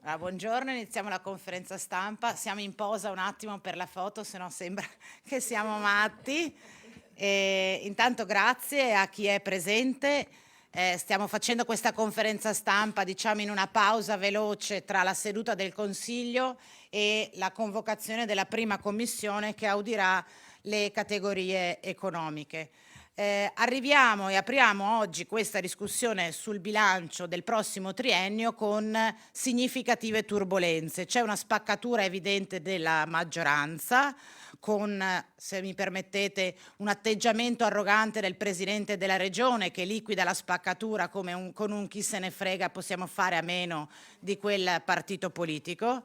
Allora, buongiorno, iniziamo la conferenza stampa. Siamo in posa un attimo per la foto, se no sembra che siamo matti. Intanto grazie a chi è presente. Stiamo facendo questa conferenza stampa, diciamo, in una pausa veloce tra la seduta del Consiglio e la convocazione della prima commissione che audirà le categorie economiche. Arriviamo e apriamo oggi questa discussione sul bilancio del prossimo triennio con significative turbolenze. C'è una spaccatura evidente della maggioranza con, se mi permettete, un atteggiamento arrogante del Presidente della Regione che liquida la spaccatura come con un chi se ne frega, possiamo fare a meno di quel partito politico.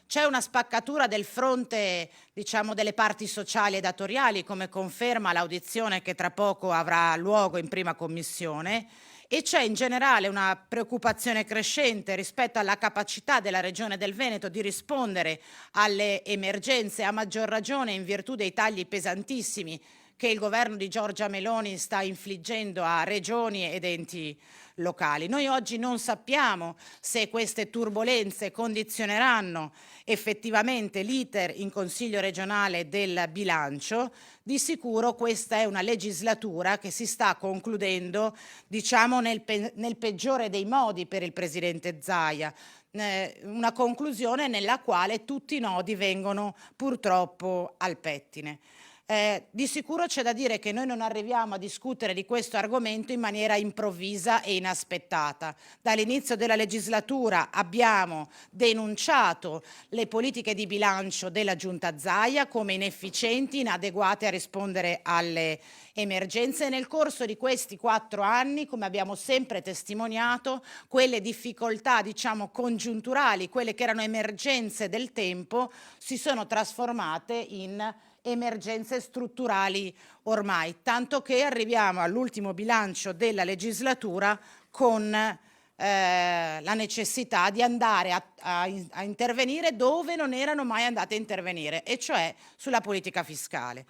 C'è una spaccatura del fronte, diciamo, delle parti sociali e datoriali, come conferma l'audizione che tra poco avrà luogo in prima commissione, e c'è in generale una preoccupazione crescente rispetto alla capacità della Regione del Veneto di rispondere alle emergenze, a maggior ragione in virtù dei tagli pesantissimi che il governo di Giorgia Meloni sta infliggendo a regioni ed enti locali. Noi oggi non sappiamo se queste turbolenze condizioneranno effettivamente l'iter in Consiglio regionale del bilancio. Di sicuro questa è una legislatura che si sta concludendo, diciamo, nel peggiore dei modi per il Presidente Zaia. Una conclusione nella quale tutti i nodi vengono purtroppo al pettine. Di sicuro c'è da dire che noi non arriviamo a discutere di questo argomento in maniera improvvisa e inaspettata. Dall'inizio della legislatura abbiamo denunciato le politiche di bilancio della Giunta Zaia come inefficienti, inadeguate a rispondere alle emergenze e nel corso di questi 4 anni, come abbiamo sempre testimoniato, quelle difficoltà, diciamo, congiunturali, quelle che erano emergenze del tempo, si sono trasformate in emergenze strutturali ormai, tanto che arriviamo all'ultimo bilancio della legislatura con la necessità di andare a intervenire dove non erano mai andate a intervenire, e cioè sulla politica fiscale.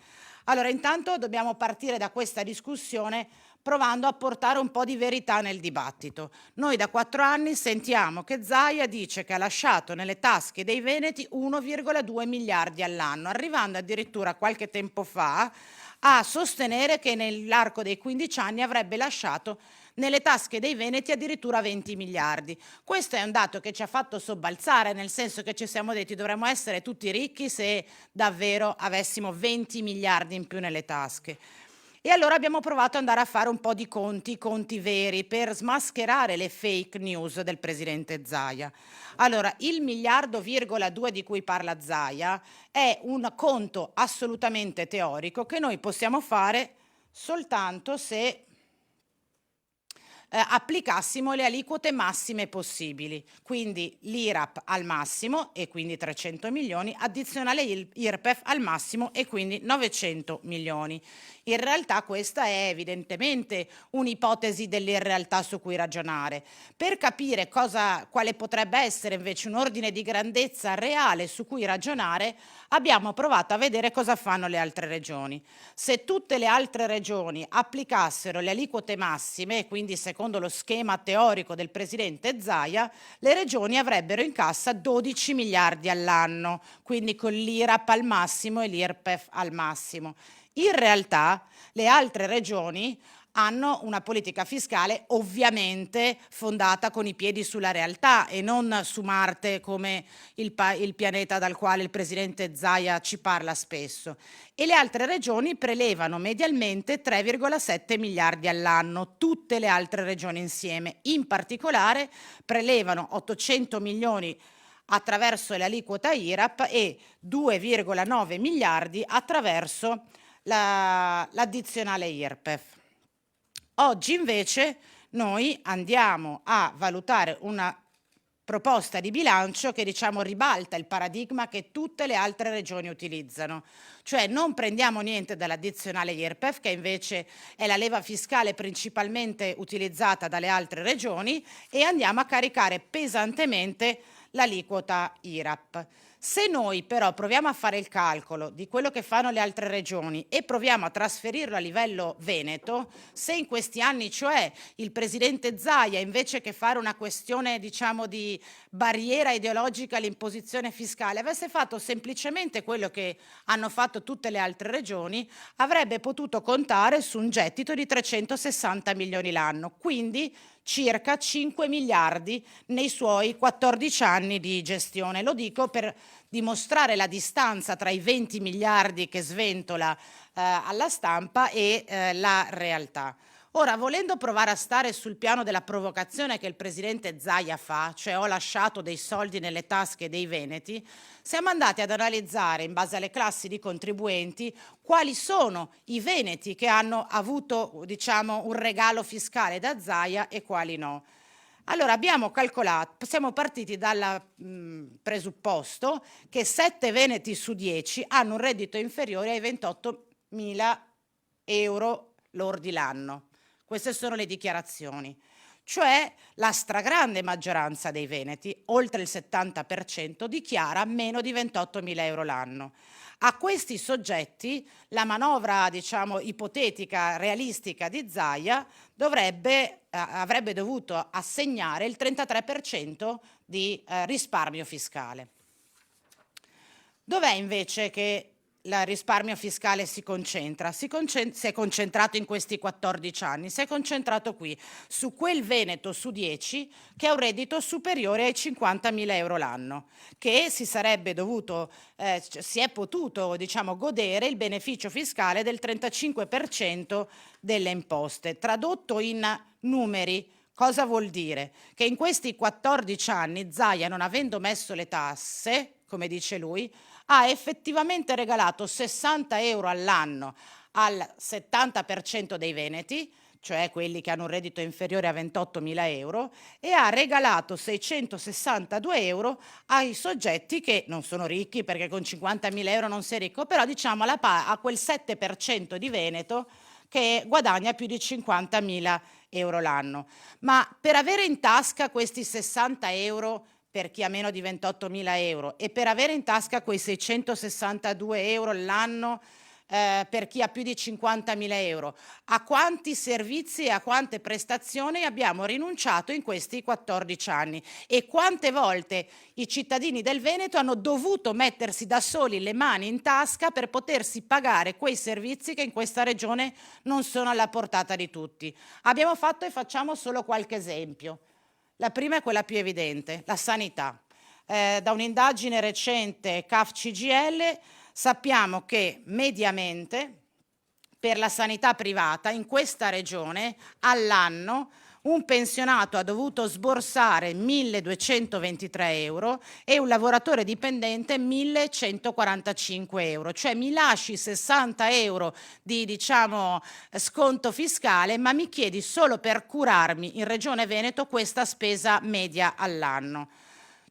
Allora, intanto dobbiamo partire da questa discussione provando a portare un po' di verità nel dibattito. Noi da 4 anni sentiamo che Zaia dice che ha lasciato nelle tasche dei veneti 1,2 miliardi all'anno, arrivando addirittura qualche tempo fa a sostenere che nell'arco dei 15 anni avrebbe lasciato nelle tasche dei veneti addirittura 20 miliardi. Questo è un dato che ci ha fatto sobbalzare, nel senso che ci siamo detti dovremmo essere tutti ricchi se davvero avessimo 20 miliardi in più nelle tasche. E allora abbiamo provato ad andare a fare un po' di conti veri per smascherare le fake news del presidente Zaia. Allora, il 1,2 miliardi di cui parla Zaia è un conto assolutamente teorico che noi possiamo fare soltanto se applicassimo le aliquote massime possibili, quindi l'IRAP al massimo e quindi 300 milioni, addizionale IRPEF al massimo e quindi 900 milioni. In realtà questa è evidentemente un'ipotesi dell'irrealtà su cui ragionare. Per capire quale potrebbe essere invece un ordine di grandezza reale su cui ragionare, abbiamo provato a vedere cosa fanno le altre regioni. Se tutte le altre regioni applicassero le aliquote massime, e quindi secondo lo schema teorico del presidente Zaia, le regioni avrebbero in cassa 12 miliardi all'anno, quindi con l'IRAP al massimo e l'IRPEF al massimo. In realtà le altre regioni hanno una politica fiscale ovviamente fondata con i piedi sulla realtà e non su Marte come il pianeta dal quale il presidente Zaia ci parla spesso. E le altre regioni prelevano medialmente 3,7 miliardi all'anno, tutte le altre regioni insieme. In particolare prelevano 800 milioni attraverso l'aliquota IRAP e 2,9 miliardi attraverso l'addizionale IRPEF. Oggi invece noi andiamo a valutare una proposta di bilancio che, diciamo, ribalta il paradigma che tutte le altre regioni utilizzano, cioè non prendiamo niente dall'addizionale IRPEF, che invece è la leva fiscale principalmente utilizzata dalle altre regioni, e andiamo a caricare pesantemente l'aliquota IRAP. Se noi però proviamo a fare il calcolo di quello che fanno le altre regioni e proviamo a trasferirlo a livello Veneto, se in questi anni, cioè, il presidente Zaia, invece che fare una questione, diciamo, di barriera ideologica all'imposizione fiscale, avesse fatto semplicemente quello che hanno fatto tutte le altre regioni, avrebbe potuto contare su un gettito di 360 milioni l'anno, quindi circa 5 miliardi nei suoi 14 anni di gestione. Lo dico per dimostrare la distanza tra i 20 miliardi che sventola alla stampa e la realtà. Ora, volendo provare a stare sul piano della provocazione che il presidente Zaia fa, cioè ho lasciato dei soldi nelle tasche dei veneti, siamo andati ad analizzare, in base alle classi di contribuenti, quali sono i veneti che hanno avuto, diciamo, un regalo fiscale da Zaia e quali no. Allora abbiamo calcolato, siamo partiti dal presupposto che 7 veneti su 10 hanno un reddito inferiore ai 28.000 euro lordi l'anno. Queste sono le dichiarazioni. Cioè la stragrande maggioranza dei veneti, oltre il 70%, dichiara meno di 28.000 euro l'anno. A questi soggetti la manovra, diciamo, ipotetica, realistica di Zaia avrebbe dovuto assegnare il 33% di risparmio fiscale. Dov'è invece che il risparmio fiscale si concentra? Si è concentrato in questi 14 anni, si è concentrato qui, su quel veneto su 10 che ha un reddito superiore ai 50.000 euro l'anno, che si è potuto, diciamo, godere il beneficio fiscale del 35% delle imposte. Tradotto in numeri, cosa vuol dire? Che in questi 14 anni Zaia, non avendo messo le tasse, come dice lui, ha effettivamente regalato 60 euro all'anno al 70% dei veneti, cioè quelli che hanno un reddito inferiore a 28.000 euro, e ha regalato 662 euro ai soggetti che non sono ricchi, perché con 50.000 euro non sei ricco, però diciamo a quel 7% di Veneto che guadagna più di 50.000 euro l'anno. Ma per avere in tasca questi 60 euro per chi ha meno di 28.000 euro e per avere in tasca quei 662 euro l'anno per chi ha più di 50.000 euro, a quanti servizi e a quante prestazioni abbiamo rinunciato in questi 14 anni e quante volte i cittadini del Veneto hanno dovuto mettersi da soli le mani in tasca per potersi pagare quei servizi che in questa regione non sono alla portata di tutti. Abbiamo fatto e facciamo solo qualche esempio. La prima è quella più evidente, la sanità. Da un'indagine recente CAF-CGIL sappiamo che mediamente per la sanità privata in questa regione all'anno un pensionato ha dovuto sborsare 1.223 euro e un lavoratore dipendente 1.145 euro, cioè mi lasci 60 euro di, diciamo, sconto fiscale, ma mi chiedi solo per curarmi in Regione Veneto questa spesa media all'anno.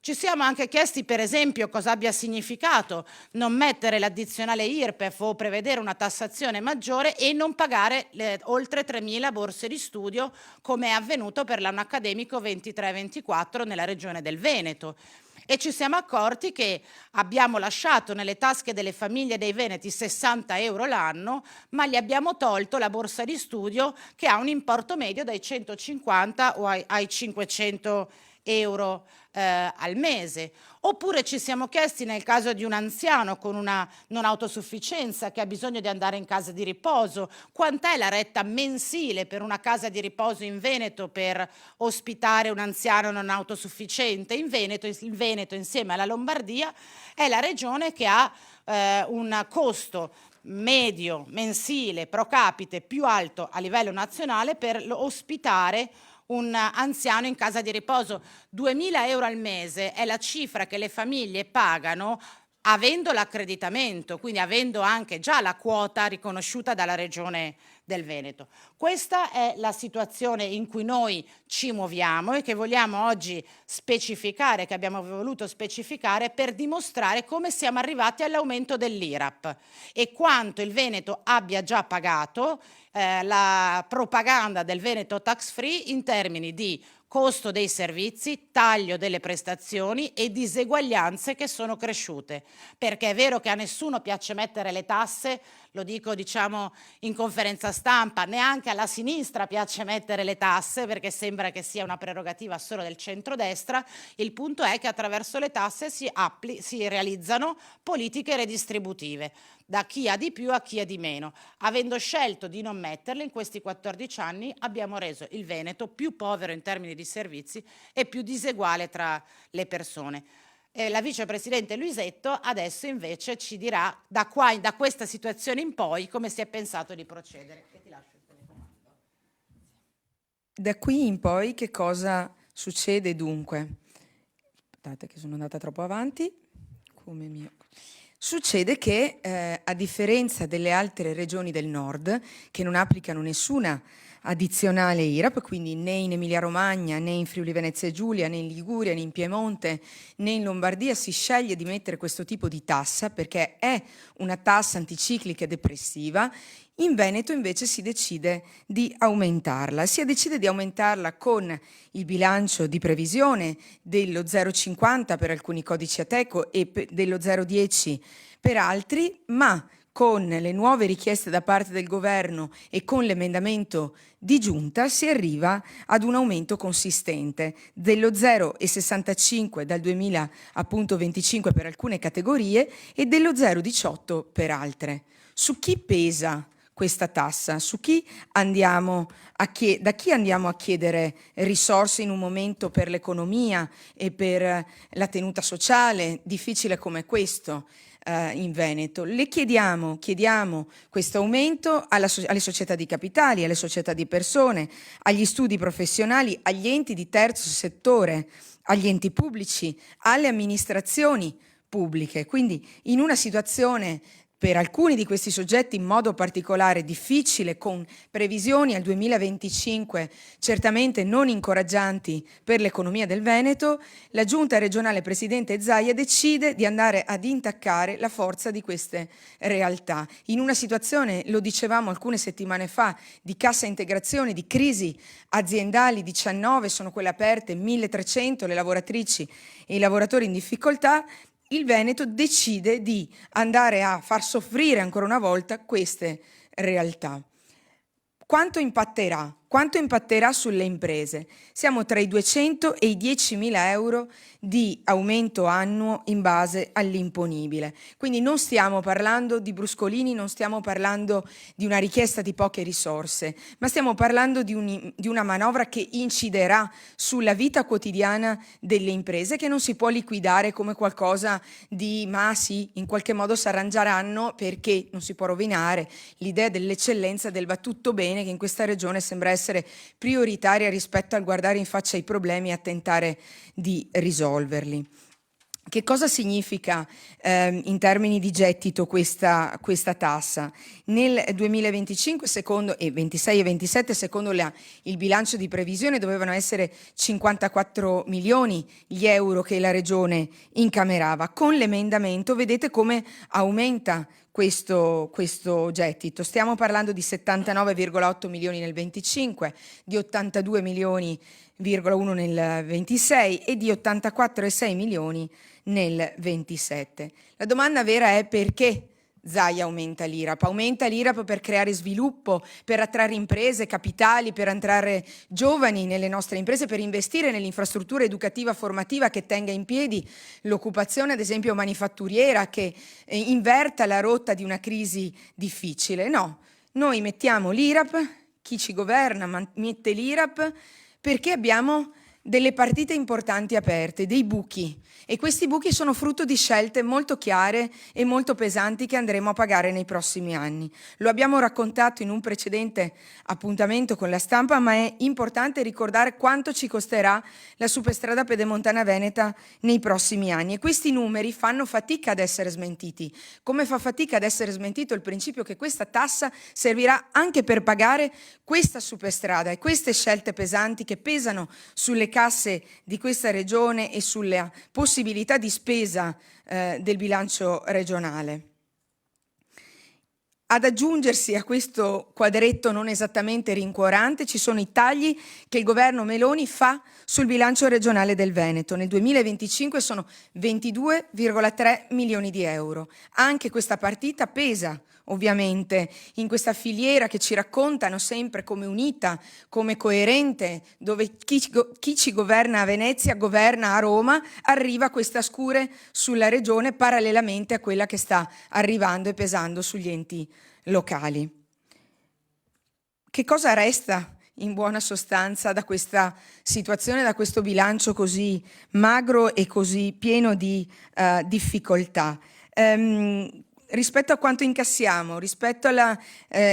Ci siamo anche chiesti, per esempio, cosa abbia significato non mettere l'addizionale IRPEF o prevedere una tassazione maggiore e non pagare oltre 3.000 borse di studio, come è avvenuto per l'anno accademico 23-24 nella regione del Veneto. E ci siamo accorti che abbiamo lasciato nelle tasche delle famiglie dei veneti 60 euro l'anno, ma gli abbiamo tolto la borsa di studio che ha un importo medio dai 150 o ai 500 euro al mese. Oppure ci siamo chiesti, nel caso di un anziano con una non autosufficienza che ha bisogno di andare in casa di riposo, quant'è la retta mensile per una casa di riposo in Veneto per ospitare un anziano non autosufficiente? In Veneto, il Veneto insieme alla Lombardia è la regione che ha un costo medio mensile pro capite più alto a livello nazionale per ospitare un anziano in casa di riposo. 2.000 euro al mese è la cifra che le famiglie pagano avendo l'accreditamento, quindi avendo anche già la quota riconosciuta dalla regione del Veneto. Questa è la situazione in cui noi ci muoviamo e che vogliamo oggi specificare, che abbiamo voluto specificare per dimostrare come siamo arrivati all'aumento dell'IRAP e quanto il Veneto abbia già pagato la propaganda del Veneto tax free in termini di costo dei servizi, taglio delle prestazioni e diseguaglianze che sono cresciute. Perché è vero che a nessuno piace mettere le tasse, lo dico diciamo in conferenza stampa, neanche alla sinistra piace mettere le tasse perché sembra che sia una prerogativa solo del centrodestra. Il punto è che attraverso le tasse si realizzano politiche redistributive da chi ha di più a chi ha di meno. Avendo scelto di non metterle in questi 14 anni abbiamo reso il Veneto più povero in termini di servizi e più diseguale tra le persone. La vicepresidente Luisetto adesso invece ci dirà da questa situazione in poi come si è pensato di procedere. E ti lascio il telecomando. Da qui in poi che cosa succede dunque? Aspettate che sono andata troppo avanti. Succede che a differenza delle altre regioni del nord che non applicano nessuna addizionale IRAP, quindi né in Emilia-Romagna, né in Friuli Venezia Giulia, né in Liguria, né in Piemonte, né in Lombardia si sceglie di mettere questo tipo di tassa perché è una tassa anticiclica e depressiva. In Veneto invece si decide di aumentarla. Si decide di aumentarla con il bilancio di previsione dello 0,50 per alcuni codici Ateco e dello 0,10 per altri, ma con le nuove richieste da parte del governo e con l'emendamento di giunta si arriva ad un aumento consistente dello 0,65 dal 2025 per alcune categorie e dello 0,18 per altre. Su chi pesa questa tassa? Su chi da chi andiamo a chiedere risorse in un momento per l'economia e per la tenuta sociale difficile come questo? In Veneto. Le chiediamo questo aumento alle società di capitali, alle società di persone, agli studi professionali, agli enti di terzo settore, agli enti pubblici, alle amministrazioni pubbliche. Quindi in una situazione per alcuni di questi soggetti in modo particolare difficile, con previsioni al 2025 certamente non incoraggianti per l'economia del Veneto, la Giunta regionale Presidente Zaia decide di andare ad intaccare la forza di queste realtà. In una situazione, lo dicevamo alcune settimane fa, di cassa integrazione, di crisi aziendali, 19 sono quelle aperte, 1300 le lavoratrici e i lavoratori in difficoltà, il Veneto decide di andare a far soffrire ancora una volta queste realtà. Quanto impatterà? Quanto impatterà sulle imprese? Siamo tra i 200 e i 10.000 euro di aumento annuo in base all'imponibile. Quindi non stiamo parlando di bruscolini, non stiamo parlando di una richiesta di poche risorse, ma stiamo parlando di una manovra che inciderà sulla vita quotidiana delle imprese, che non si può liquidare come qualcosa di ma sì, in qualche modo si arrangeranno perché non si può rovinare l'idea dell'eccellenza, del va tutto bene, che in questa regione sembra essere prioritaria rispetto al guardare in faccia i problemi e a tentare di risolverli. Che cosa significa in termini di gettito questa tassa? Nel 2025 e 26 e 27 secondo il bilancio di previsione dovevano essere 54 milioni gli euro che la Regione incamerava. Con l'emendamento vedete come aumenta questo gettito. Stiamo parlando di 79,8 milioni nel 25, di 82 milioni,1 nel 26 e di 84,6 milioni nel 27. La domanda vera è perché Zaia aumenta l'IRAP? Aumenta l'IRAP per creare sviluppo, per attrarre imprese, capitali, per attrarre giovani nelle nostre imprese, per investire nell'infrastruttura educativa formativa che tenga in piedi l'occupazione, ad esempio manifatturiera, che inverta la rotta di una crisi difficile. No, noi mettiamo l'IRAP, chi ci governa mette l'IRAP perché abbiamo delle partite importanti aperte, dei buchi, e questi buchi sono frutto di scelte molto chiare e molto pesanti che andremo a pagare nei prossimi anni. Lo abbiamo raccontato in un precedente appuntamento con la stampa, ma è importante ricordare quanto ci costerà la superstrada pedemontana veneta nei prossimi anni, e questi numeri fanno fatica ad essere smentiti, come fa fatica ad essere smentito il principio che questa tassa servirà anche per pagare questa superstrada e queste scelte pesanti che pesano sulle casse di questa regione e sulla possibilità di spesa del bilancio regionale. Ad aggiungersi a questo quadretto non esattamente rincuorante ci sono i tagli che il governo Meloni fa sul bilancio regionale del Veneto. Nel 2025 sono 22,3 milioni di euro. Anche questa partita pesa ovviamente in questa filiera che ci raccontano sempre come unita, come coerente, dove chi ci governa a Venezia governa a Roma, arriva questa scure sulla regione parallelamente a quella che sta arrivando e pesando sugli enti locali. Che cosa resta in buona sostanza da questa situazione, da questo bilancio così magro e così pieno di difficoltà? Rispetto a quanto incassiamo, rispetto alla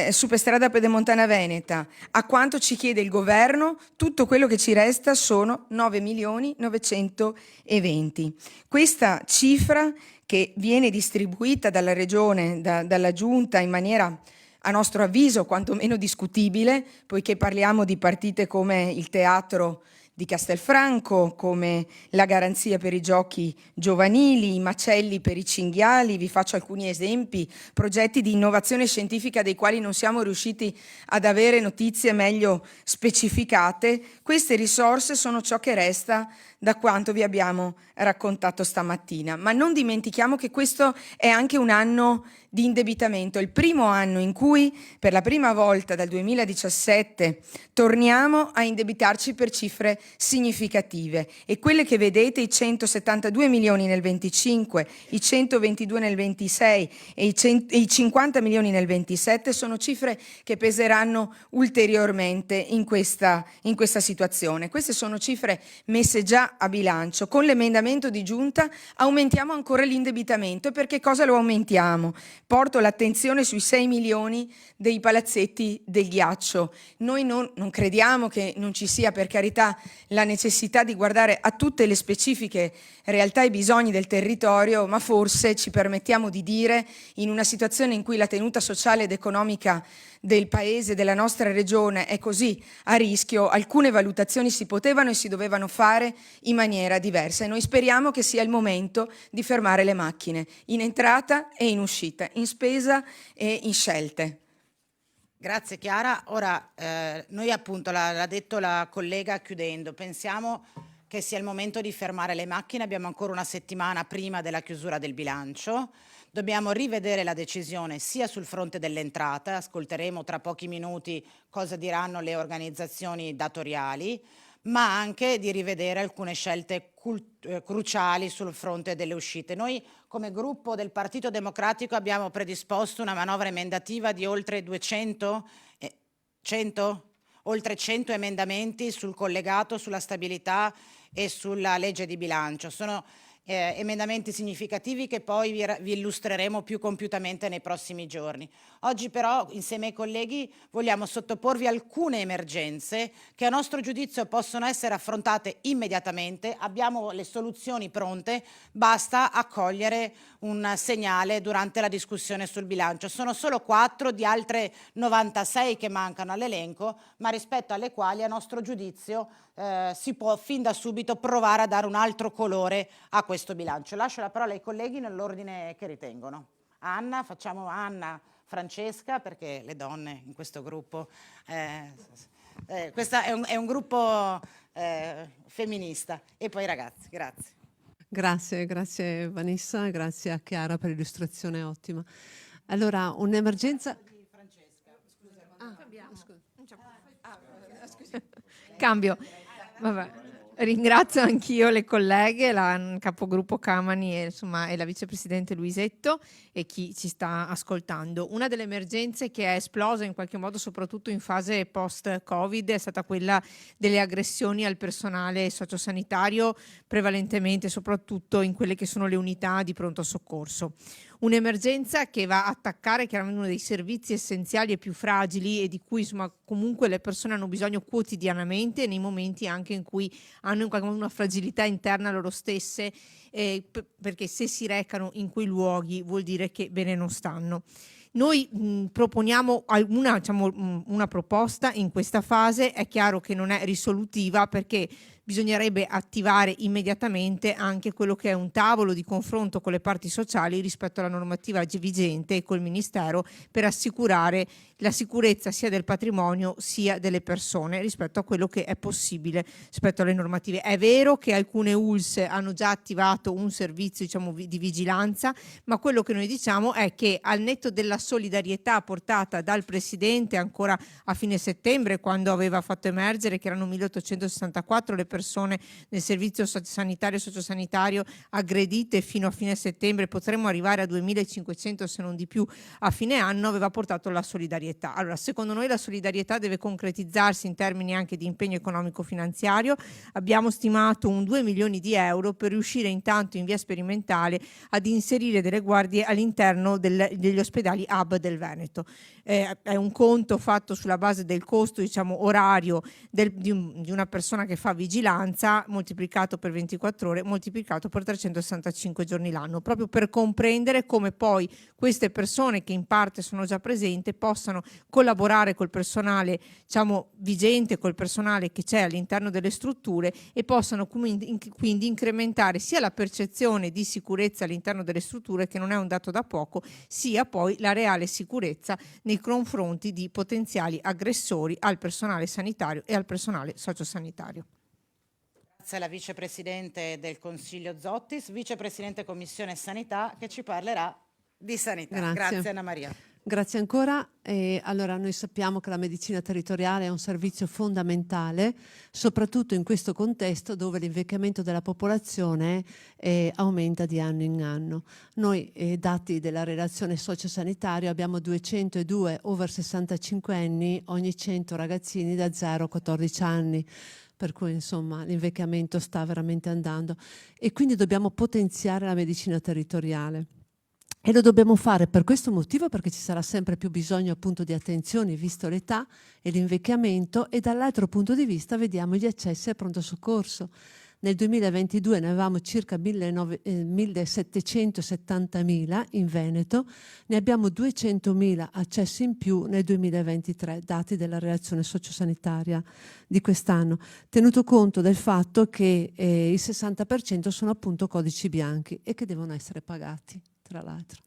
superstrada pedemontana veneta, a quanto ci chiede il governo, tutto quello che ci resta sono 9.920.000. Questa cifra, che viene distribuita dalla Regione, dalla Giunta in maniera, a nostro avviso, quantomeno discutibile, poiché parliamo di partite come il teatro di Castelfranco, come la garanzia per i giochi giovanili, i macelli per i cinghiali, vi faccio alcuni esempi, progetti di innovazione scientifica dei quali non siamo riusciti ad avere notizie meglio specificate. Queste risorse sono ciò che resta da quanto vi abbiamo raccontato stamattina, ma non dimentichiamo che questo è anche un anno di indebitamento, il primo anno in cui per la prima volta dal 2017 torniamo a indebitarci per cifre significative, e quelle che vedete, i 172 milioni nel 25, i 122 nel 26 e i 50 milioni nel 27 sono cifre che peseranno ulteriormente in questa situazione. Queste sono cifre messe già a bilancio. Con l'emendamento di giunta aumentiamo ancora l'indebitamento. E per che cosa lo aumentiamo? Porto l'attenzione sui 6 milioni dei palazzetti del ghiaccio. Noi non crediamo che non ci sia, per carità, la necessità di guardare a tutte le specifiche realtà e bisogni del territorio, ma forse ci permettiamo di dire, in una situazione in cui la tenuta sociale ed economica del paese, della nostra regione è così a rischio, alcune valutazioni si potevano e si dovevano fare in maniera diversa, e noi speriamo che sia il momento di fermare le macchine in entrata e in uscita, in spesa e in scelte. Grazie Chiara. Ora, noi appunto, l'ha detto la collega chiudendo, pensiamo che sia il momento di fermare le macchine. Abbiamo ancora una settimana prima della chiusura del bilancio. Dobbiamo rivedere la decisione sia sul fronte delle entrate, ascolteremo tra pochi minuti cosa diranno le organizzazioni datoriali, ma anche di rivedere alcune scelte cruciali sul fronte delle uscite. Noi come gruppo del Partito Democratico abbiamo predisposto una manovra emendativa di oltre 100 emendamenti sul collegato, sulla stabilità e sulla legge di bilancio. Sono emendamenti significativi che poi vi illustreremo più compiutamente nei prossimi giorni. Oggi però, insieme ai colleghi, vogliamo sottoporvi alcune emergenze che a nostro giudizio possono essere affrontate immediatamente. Abbiamo le soluzioni pronte, basta accogliere un segnale durante la discussione sul bilancio. Sono solo 4 di altre 96 che mancano all'elenco, ma rispetto alle quali a nostro giudizio si può fin da subito provare a dare un altro colore a questo bilancio. Lascio la parola ai colleghi nell'ordine che ritengono. Anna, facciamo Anna, Francesca, perché le donne in questo gruppo, questo è un gruppo femminista, e poi ragazzi, grazie. Grazie Vanessa, grazie a Chiara per l'illustrazione ottima. Allora, un'emergenza... Cambio. Vabbè. Ringrazio anch'io le colleghe, la capogruppo Camani e la vicepresidente Luisetto e chi ci sta ascoltando. Una delle emergenze che è esplosa in qualche modo soprattutto in fase post-Covid è stata quella delle aggressioni al personale sociosanitario, prevalentemente soprattutto in quelle che sono le unità di pronto soccorso. Un'emergenza che va a attaccare chiaramente uno dei servizi essenziali e più fragili e di cui comunque le persone hanno bisogno quotidianamente nei momenti anche in cui hanno in qualche modo una fragilità interna loro stesse, perché se si recano in quei luoghi vuol dire che bene non stanno. Noi proponiamo una proposta in questa fase. È chiaro che non è risolutiva, perché bisognerebbe attivare immediatamente anche quello che è un tavolo di confronto con le parti sociali rispetto alla normativa vigente e col Ministero, per assicurare la sicurezza sia del patrimonio sia delle persone rispetto a quello che è possibile rispetto alle normative. È vero che alcune ULSS hanno già attivato un servizio di vigilanza, ma quello che noi diciamo è che, al netto della solidarietà portata dal Presidente ancora a fine settembre, quando aveva fatto emergere che erano 1864 le persone nel servizio sanitario e sociosanitario aggredite fino a fine settembre, potremmo arrivare a 2500 se non di più a fine anno, aveva portato la solidarietà. Allora, secondo noi la solidarietà deve concretizzarsi in termini anche di impegno economico-finanziario. Abbiamo stimato un 2 milioni di euro per riuscire intanto in via sperimentale ad inserire delle guardie all'interno degli ospedali hub del Veneto. È un conto fatto sulla base del costo orario di una persona che fa vigilanza, moltiplicato per 24 ore, moltiplicato per 365 giorni l'anno, proprio per comprendere come poi queste persone, che in parte sono già presenti, possano collaborare col personale vigente, col personale che c'è all'interno delle strutture, e possano quindi incrementare sia la percezione di sicurezza all'interno delle strutture, che non è un dato da poco, sia poi la reale sicurezza nei confronti di potenziali aggressori al personale sanitario e al personale sociosanitario. Grazie alla vicepresidente del Consiglio Zottis, vicepresidente Commissione Sanità, che ci parlerà di sanità. Grazie Anna Maria. Grazie ancora. Allora, noi sappiamo che la medicina territoriale è un servizio fondamentale, soprattutto in questo contesto dove l'invecchiamento della popolazione aumenta di anno in anno. Noi, dati della relazione sociosanitaria, abbiamo 202 over 65 anni ogni 100 ragazzini da 0 a 14 anni. Per cui insomma l'invecchiamento sta veramente andando, e quindi dobbiamo potenziare la medicina territoriale. E lo dobbiamo fare per questo motivo, perché ci sarà sempre più bisogno appunto di attenzione, visto l'età e l'invecchiamento, e dall'altro punto di vista vediamo gli accessi al pronto soccorso. Nel 2022 ne avevamo circa 1.770.000 in Veneto, ne abbiamo 200.000 accessi in più nel 2023, dati della relazione sociosanitaria di quest'anno, tenuto conto del fatto che il 60% sono appunto codici bianchi e che devono essere pagati, tra l'altro.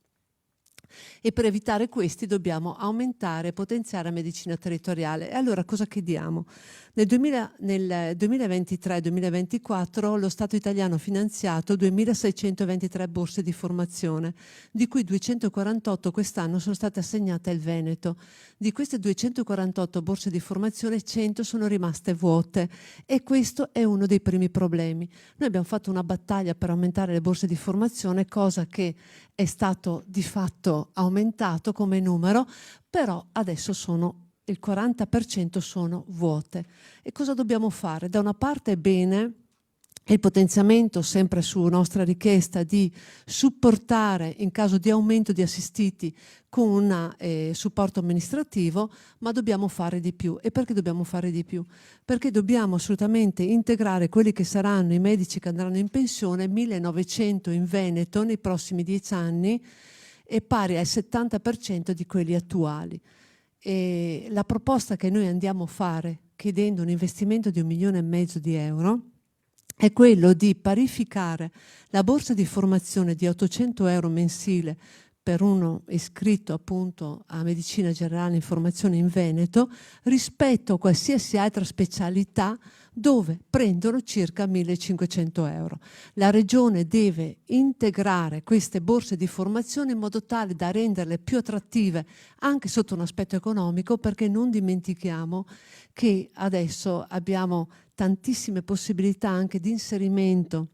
E per evitare questi dobbiamo aumentare e potenziare la medicina territoriale. E allora cosa chiediamo? Nel 2023-2024 lo Stato italiano ha finanziato 2.623 borse di formazione, di cui 248 quest'anno sono state assegnate al Veneto. Di queste 248 borse di formazione, 100 sono rimaste vuote, e questo è uno dei primi problemi. Noi abbiamo fatto una battaglia per aumentare le borse di formazione, cosa che è stato di fatto aumentato come numero, però adesso il 40% sono vuote. E cosa dobbiamo fare? Da una parte è bene il potenziamento, sempre su nostra richiesta, di supportare in caso di aumento di assistiti con un supporto amministrativo, ma dobbiamo fare di più. E perché dobbiamo fare di più? Perché dobbiamo assolutamente integrare quelli che saranno i medici che andranno in pensione, 1.900 in Veneto nei prossimi 10 anni, e pari al 70% di quelli attuali. E la proposta che noi andiamo a fare, chiedendo un investimento di 1,5 milioni di euro, è quello di parificare la borsa di formazione di 800 euro mensile per uno iscritto appunto a medicina generale in formazione in Veneto rispetto a qualsiasi altra specialità dove prendono circa 1.500 euro. La Regione deve integrare queste borse di formazione in modo tale da renderle più attrattive anche sotto un aspetto economico, perché non dimentichiamo che adesso abbiamo tantissime possibilità anche di inserimento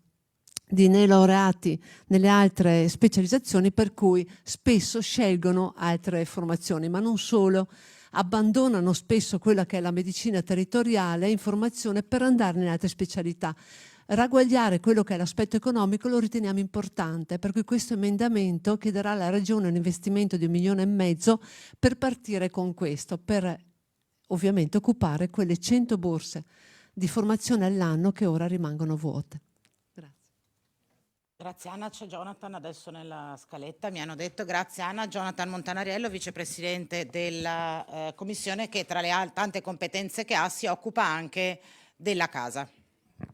di neolaureati nelle altre specializzazioni, per cui spesso scelgono altre formazioni, ma non solo, abbandonano spesso quella che è la medicina territoriale in formazione per andare in altre specialità. Ragguagliare quello che è l'aspetto economico lo riteniamo importante, per cui questo emendamento chiederà alla Regione un investimento di 1,5 milioni per partire con questo, per ovviamente occupare quelle 100 borse di formazione all'anno che ora rimangono vuote. Grazie Anna, c'è Jonathan adesso nella scaletta, mi hanno detto. Grazie Anna. Jonathan Montanariello, vicepresidente della commissione, che tra le tante competenze che ha si occupa anche della casa.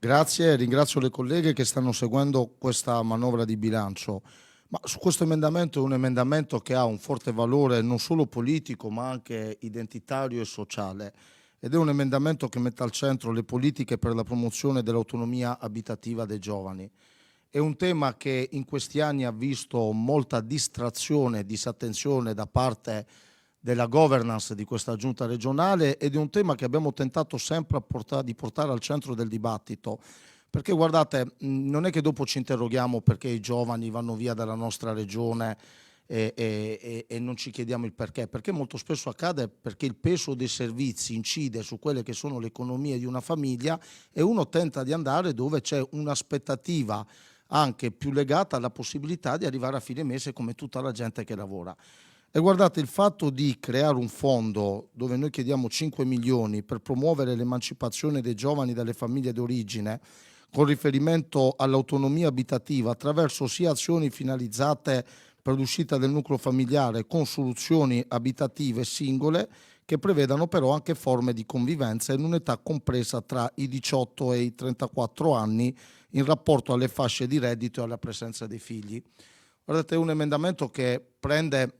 Grazie, ringrazio le colleghe che stanno seguendo questa manovra di bilancio. Ma su questo emendamento, è un emendamento che ha un forte valore non solo politico ma anche identitario e sociale, ed è un emendamento che mette al centro le politiche per la promozione dell'autonomia abitativa dei giovani. È un tema che in questi anni ha visto molta distrazione e disattenzione da parte della governance di questa giunta regionale, ed è un tema che abbiamo tentato sempre di portare al centro del dibattito. Perché guardate, non è che dopo ci interroghiamo perché i giovani vanno via dalla nostra regione e non ci chiediamo il perché molto spesso accade perché il peso dei servizi incide su quelle che sono le economie di una famiglia e uno tenta di andare dove c'è un'aspettativa anche più legata alla possibilità di arrivare a fine mese come tutta la gente che lavora. E guardate, il fatto di creare un fondo dove noi chiediamo 5 milioni per promuovere l'emancipazione dei giovani dalle famiglie d'origine con riferimento all'autonomia abitativa attraverso sia azioni finalizzate per l'uscita del nucleo familiare con soluzioni abitative singole che prevedano però anche forme di convivenza in un'età compresa tra i 18 e i 34 anni in rapporto alle fasce di reddito e alla presenza dei figli. Guardate, è un emendamento che prende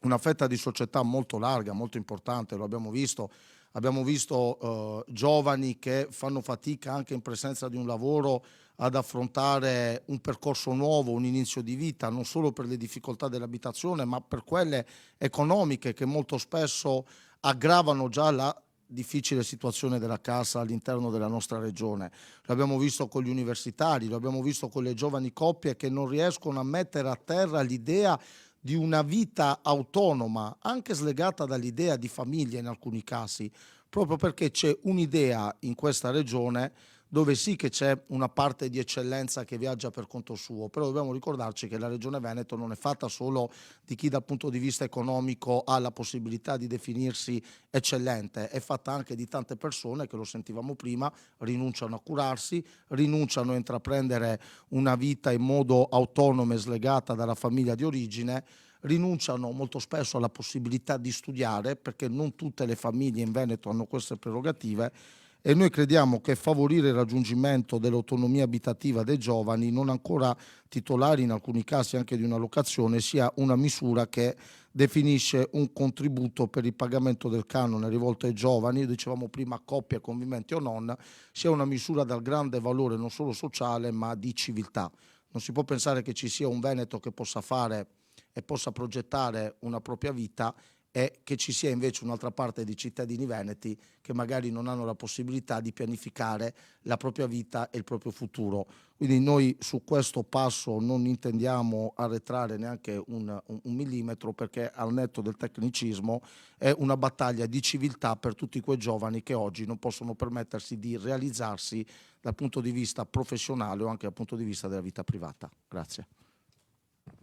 una fetta di società molto larga, molto importante, lo abbiamo visto. Abbiamo visto giovani che fanno fatica anche in presenza di un lavoro ad affrontare un percorso nuovo, un inizio di vita, non solo per le difficoltà dell'abitazione, ma per quelle economiche che molto spesso aggravano già la difficile situazione della casa all'interno della nostra regione. Lo abbiamo visto con gli universitari, lo abbiamo visto con le giovani coppie che non riescono a mettere a terra l'idea di una vita autonoma, anche slegata dall'idea di famiglia in alcuni casi, proprio perché c'è un'idea in questa regione dove sì che c'è una parte di eccellenza che viaggia per conto suo, però dobbiamo ricordarci che la Regione Veneto non è fatta solo di chi dal punto di vista economico ha la possibilità di definirsi eccellente, è fatta anche di tante persone che, lo sentivamo prima, rinunciano a curarsi, rinunciano a intraprendere una vita in modo autonomo e slegata dalla famiglia di origine, rinunciano molto spesso alla possibilità di studiare perché non tutte le famiglie in Veneto hanno queste prerogative. E noi crediamo che favorire il raggiungimento dell'autonomia abitativa dei giovani, non ancora titolari in alcuni casi anche di una locazione, sia una misura che definisce un contributo per il pagamento del canone rivolto ai giovani, dicevamo prima coppie, conviventi o non, sia una misura dal grande valore non solo sociale ma di civiltà. Non si può pensare che ci sia un Veneto che possa fare e possa progettare una propria vita e che ci sia invece un'altra parte di cittadini veneti che magari non hanno la possibilità di pianificare la propria vita e il proprio futuro. Quindi noi su questo passo non intendiamo arretrare neanche un millimetro, perché al netto del tecnicismo è una battaglia di civiltà per tutti quei giovani che oggi non possono permettersi di realizzarsi dal punto di vista professionale o anche dal punto di vista della vita privata. Grazie.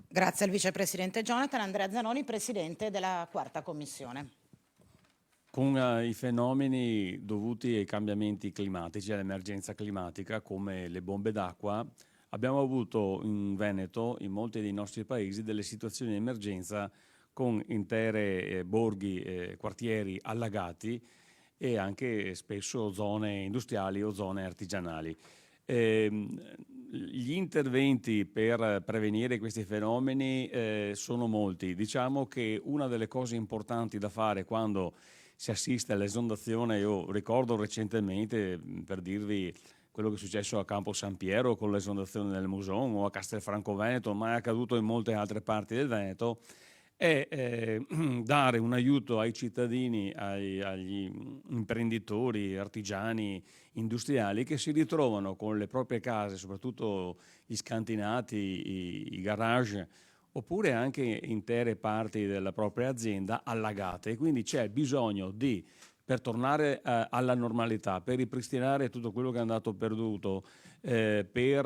Grazie al vicepresidente Jonathan. Andrea Zanoni, presidente della quarta commissione. Con i fenomeni dovuti ai cambiamenti climatici, all'emergenza climatica come le bombe d'acqua, abbiamo avuto in Veneto, in molti dei nostri paesi, delle situazioni di emergenza con intere borghi, quartieri allagati e anche spesso zone industriali o zone artigianali. Gli interventi per prevenire questi fenomeni sono molti. Diciamo che una delle cose importanti da fare quando si assiste all'esondazione. Io ricordo recentemente, per dirvi, quello che è successo a Campo San Piero con l'esondazione del Muson, o a Castelfranco Veneto, ma è accaduto in molte altre parti del Veneto, è dare un aiuto ai cittadini, agli imprenditori, artigiani, industriali che si ritrovano con le proprie case, soprattutto gli scantinati, i garage, oppure anche intere parti della propria azienda allagate. E quindi c'è bisogno di, per tornare alla normalità, per ripristinare tutto quello che è andato perduto, per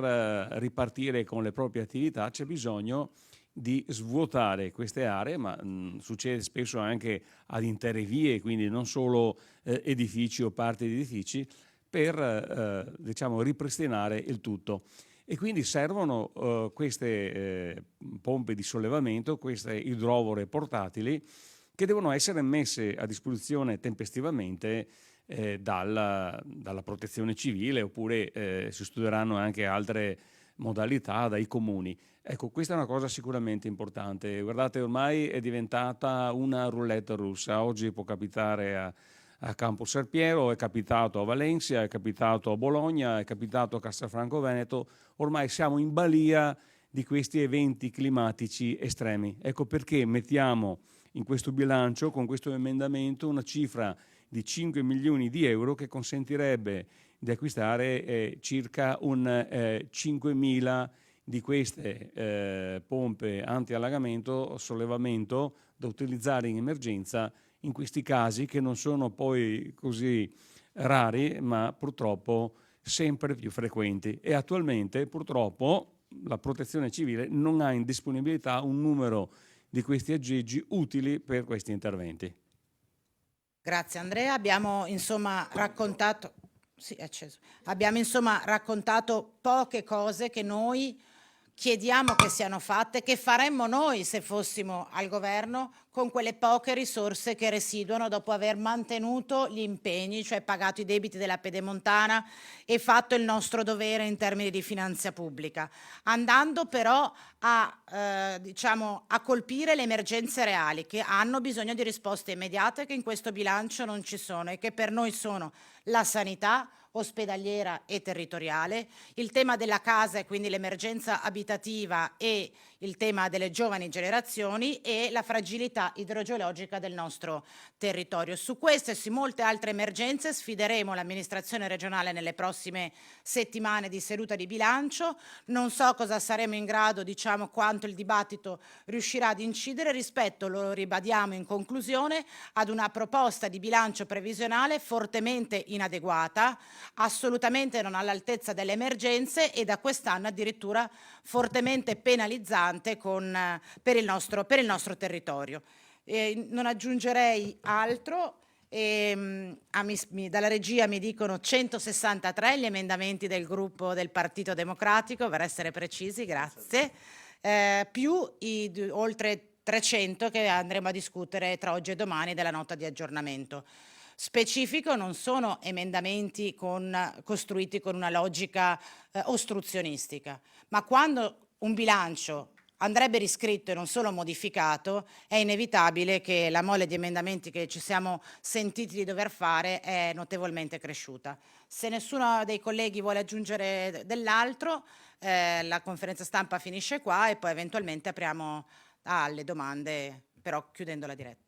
ripartire con le proprie attività, c'è bisogno di svuotare queste aree, ma succede spesso anche ad intere vie, quindi non solo edifici o parti di edifici, per diciamo ripristinare il tutto. E quindi servono queste pompe di sollevamento, queste idrovore portatili, che devono essere messe a disposizione tempestivamente dalla protezione civile, oppure si studieranno anche altre modalità dai comuni. Ecco, questa è una cosa sicuramente importante. Guardate, ormai è diventata una roulette russa. Oggi può capitare a Campo San Piero, è capitato a Valencia, è capitato a Bologna, è capitato a Castelfranco Veneto. Ormai siamo in balia di questi eventi climatici estremi. Ecco perché mettiamo in questo bilancio, con questo emendamento, una cifra di 5 milioni di euro che consentirebbe di acquistare circa 5.000 di queste pompe anti-allagamento, sollevamento, da utilizzare in emergenza in questi casi che non sono poi così rari, ma purtroppo sempre più frequenti. E attualmente purtroppo la Protezione Civile non ha in disponibilità un numero di questi aggeggi utili per questi interventi. Grazie Andrea, abbiamo insomma raccontato, sì, è acceso. Abbiamo insomma raccontato poche cose che noi chiediamo che siano fatte, che faremmo noi se fossimo al governo con quelle poche risorse che residuano dopo aver mantenuto gli impegni, cioè pagato i debiti della Pedemontana e fatto il nostro dovere in termini di finanza pubblica, andando però a colpire le emergenze reali che hanno bisogno di risposte immediate, che in questo bilancio non ci sono e che per noi sono la sanità ospedaliera e territoriale, il tema della casa e quindi l'emergenza abitativa e il tema delle giovani generazioni e la fragilità idrogeologica del nostro territorio. Su queste e su molte altre emergenze sfideremo l'amministrazione regionale nelle prossime settimane di seduta di bilancio. Non so cosa saremo in grado, quanto il dibattito riuscirà ad incidere rispetto, lo ribadiamo in conclusione, ad una proposta di bilancio previsionale fortemente inadeguata, assolutamente non all'altezza delle emergenze e da quest'anno addirittura fortemente penalizzante per il nostro territorio. Non aggiungerei altro. Dalla regia mi dicono 163 gli emendamenti del gruppo del Partito Democratico, per essere precisi, grazie, più i oltre 300 che andremo a discutere tra oggi e domani della nota di aggiornamento. Specifico, non sono emendamenti costruiti con una logica ostruzionistica, ma quando un bilancio andrebbe riscritto e non solo modificato, è inevitabile che la mole di emendamenti che ci siamo sentiti di dover fare è notevolmente cresciuta. Se nessuno dei colleghi vuole aggiungere dell'altro, la conferenza stampa finisce qua e poi eventualmente apriamo alle domande, però chiudendo la diretta.